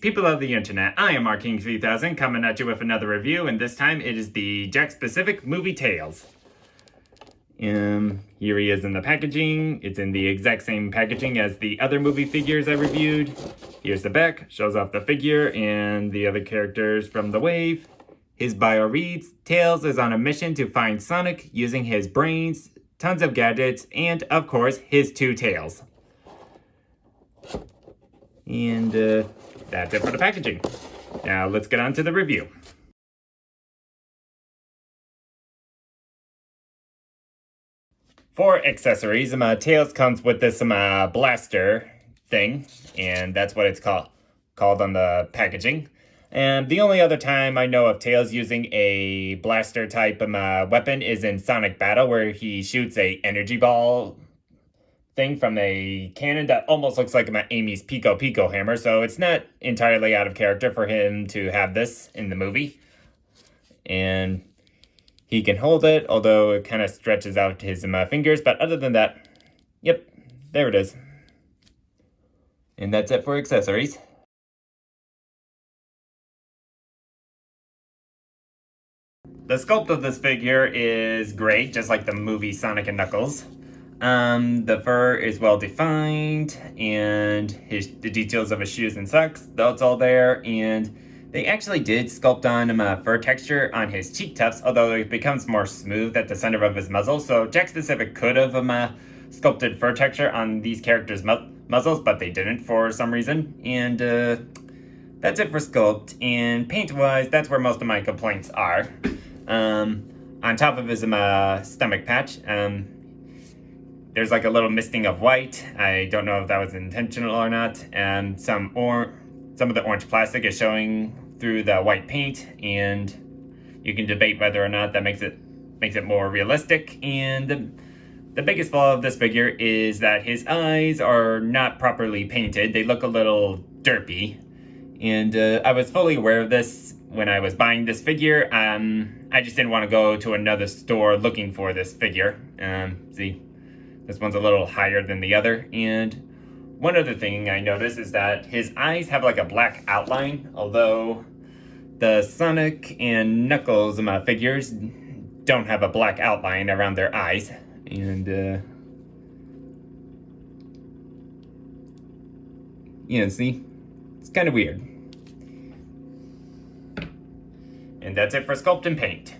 people of the internet. I am King3000 coming at you with another review, and this time it is the Jakks Pacific movie Tales. Here he is in the packaging. It's in the exact same packaging as the other movie figures I reviewed. Here's the back, shows off the figure and the other characters from the wave. His bio reads, Tails is on a mission to find Sonic using his brains, tons of gadgets, and of course, his two tails. And that's it for the packaging. Now let's get on to the review. For accessories, Tails comes with this blaster thing, and that's what it's called on the packaging. And the only other time I know of Tails using a blaster type weapon is in Sonic Battle, where he shoots a energy ball thing from a cannon that almost looks like Amy's Pico Pico hammer, so it's not entirely out of character for him to have this in the movie. And he can hold it, although it kind of stretches out his fingers, but other than that, yep, there it is. And that's it for accessories. The sculpt of this figure is great, just like the movie Sonic and Knuckles. The fur is well defined, and the details of his shoes and socks, that's all there. And they actually did sculpt on fur texture on his cheek tufts, although it becomes more smooth at the center of his muzzle. So Jakks Pacific could have sculpted fur texture on these characters' muzzles, but they didn't for some reason. And that's it for sculpt. And paint-wise, that's where most of my complaints are. On top of his stomach patch, there's like a little misting of white. I don't know if that was intentional or not. And some of the orange plastic is showing through the white paint, and you can debate whether or not that makes it more realistic. And the biggest flaw of this figure is that his eyes are not properly painted. They look a little derpy. And I was fully aware of this when I was buying this figure. I just didn't want to go to another store looking for this figure. See, this one's a little higher than the other. And one other thing I noticed is that his eyes have like a black outline, although the Sonic and Knuckles figures don't have a black outline around their eyes. And see, it's kind of weird. And that's it for sculpt and paint.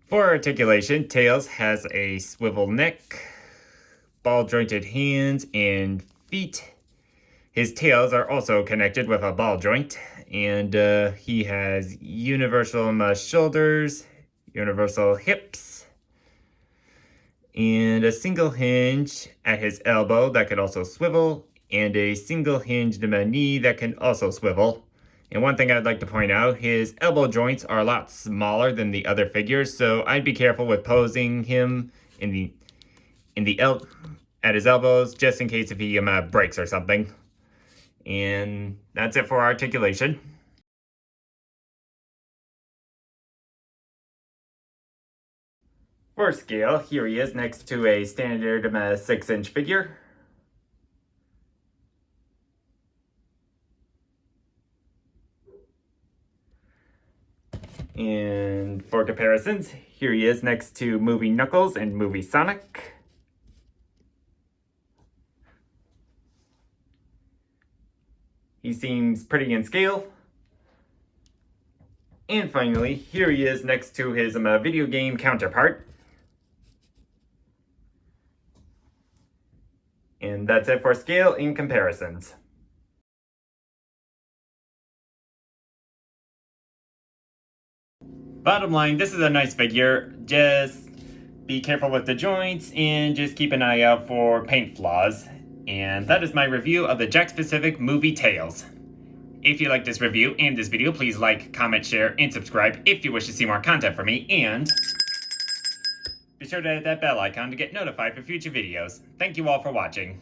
For articulation, Tails has a swivel neck, ball-jointed hands and feet. His tails are also connected with a ball joint, and he has universal shoulders, universal hips, and a single hinge at his elbow that could also swivel, and a single hinged knee that can also swivel. And one thing I'd like to point out, his elbow joints are a lot smaller than the other figures, so I'd be careful with posing him at his elbows, just in case if he breaks or something. And that's it for articulation. For scale, here he is next to a standard 6-inch figure. And for comparisons, here he is next to movie Knuckles and movie Sonic. He seems pretty in scale. And finally, here he is next to his video game counterpart. And that's it for scale and comparisons. Bottom line, this is a nice figure. Just be careful with the joints and just keep an eye out for paint flaws. And that is my review of the Jakks Pacific movie Tales. If you like this review and this video, please like, comment, share, and subscribe if you wish to see more content from me. And be sure to hit that bell icon to get notified for future videos. Thank you all for watching.